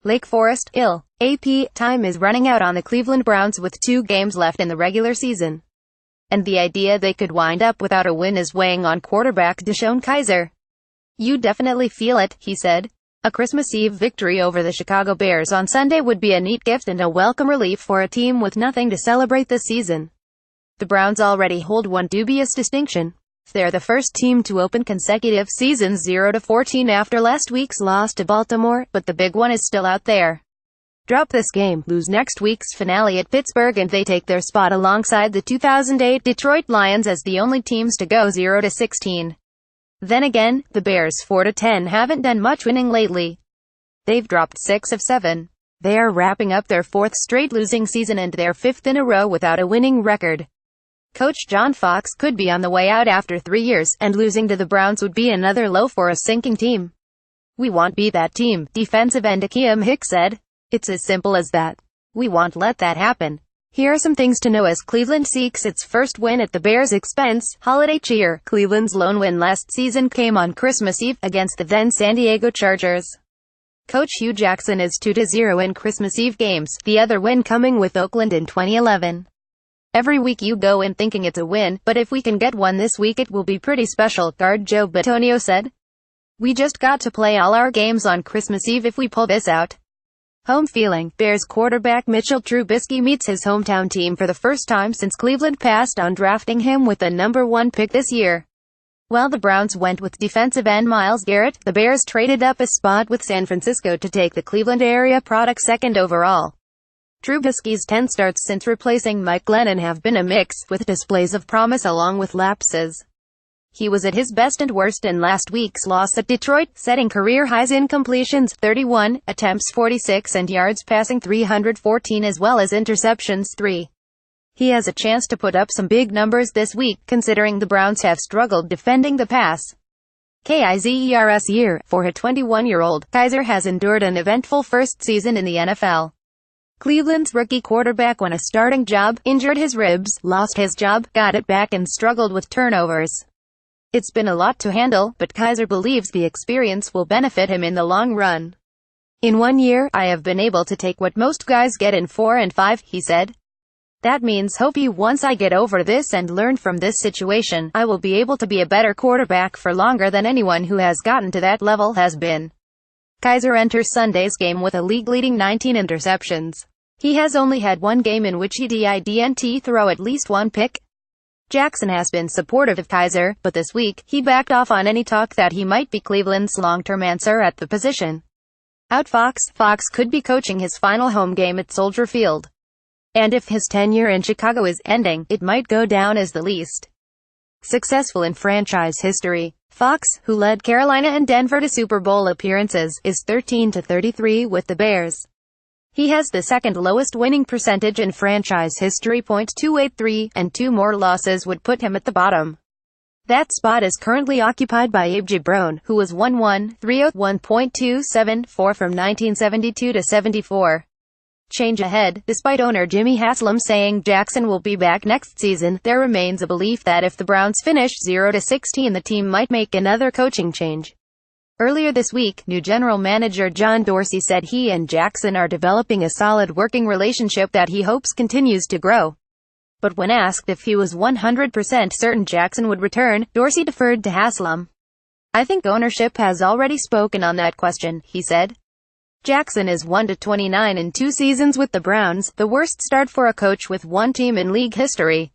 Lake Forest, ill. AP, time is running out on the Cleveland Browns with 2 games left in the regular season. And the idea they could wind up without a win is weighing on quarterback DeShone Kizer. "You definitely feel it," he said. "A Christmas Eve victory over the Chicago Bears on Sunday would be a neat gift and a welcome relief for a team with nothing to celebrate this season." The Browns already hold one dubious distinction. They're the first team to open consecutive seasons 0-14 after last week's loss to Baltimore, but the big one is still out there. Drop this game, lose next week's finale at Pittsburgh, and they take their spot alongside the 2008 Detroit Lions as the only teams to go 0-16. Then again, the Bears 4-10 haven't done much winning lately. They've dropped 6 of 7. They are wrapping up their 4th straight losing season and their 5th in a row without a winning record. Coach John Fox could be on the way out after 3 years, and losing to the Browns would be another low for a sinking team. "We won't be that team," defensive end Akiem Hicks said. "It's as simple as that. We won't let that happen." Here are some things to know as Cleveland seeks its first win at the Bears' expense. Holiday cheer. Cleveland's lone win last season came on Christmas Eve against the then San Diego Chargers. Coach Hugh Jackson is 2-0 in Christmas Eve games, the other win coming with Oakland in 2011. "Every week you go in thinking it's a win, but if we can get one this week it will be pretty special," guard Joe Bitonio said. "We just got to play all our games on Christmas Eve if we pull this out." Home feeling. Bears quarterback Mitchell Trubisky meets his hometown team for the first time since Cleveland passed on drafting him with the number 1 pick this year. While the Browns went with defensive end Myles Garrett, the Bears traded up a spot with San Francisco to take the Cleveland area product 2nd overall. Trubisky's 10 starts since replacing Mike Glennon have been a mix, with displays of promise along with lapses. He was at his best and worst in last week's loss at Detroit, setting career highs in completions 31, attempts 46 and yards passing 314 as well as interceptions 3. He has a chance to put up some big numbers this week, considering the Browns have struggled defending the pass. Kizers year. For a 21-year-old, Kizer has endured an eventful first season in the NFL. Cleveland's rookie quarterback won a starting job, injured his ribs, lost his job, got it back and struggled with turnovers. It's been a lot to handle, but Kizer believes the experience will benefit him in the long run. "In 1 year, I have been able to take what most guys get in 4 and 5, he said. "That means hopefully once I get over this and learn from this situation, I will be able to be a better quarterback for longer than anyone who has gotten to that level has been." Kizer enters Sunday's game with a league-leading 19 interceptions. He has only had 1 game in which he didn't throw at least 1 pick. Jackson has been supportive of Kizer, but this week, he backed off on any talk that he might be Cleveland's long-term answer at the position. Out Fox. Fox could be coaching his final home game at Soldier Field. And if his tenure in Chicago is ending, it might go down as the least successful in franchise history. Fox, who led Carolina and Denver to Super Bowl appearances, is 13-33 with the Bears. He has the 2nd lowest winning percentage in franchise history, .283, and 2 more losses would put him at the bottom. That spot is currently occupied by Abe Gibrone, who was 1-1-301.274 from 1972 to 74. Change ahead. Despite owner Jimmy Haslam saying Jackson will be back next season, there remains a belief that if the Browns finish 0-16 the team might make another coaching change. Earlier this week, new general manager John Dorsey said he and Jackson are developing a solid working relationship that he hopes continues to grow. But when asked if he was 100% certain Jackson would return, Dorsey deferred to Haslam. "I think ownership has already spoken on that question," he said. Jackson is 1-29 in 2 seasons with the Browns, the worst start for a coach with one team in league history.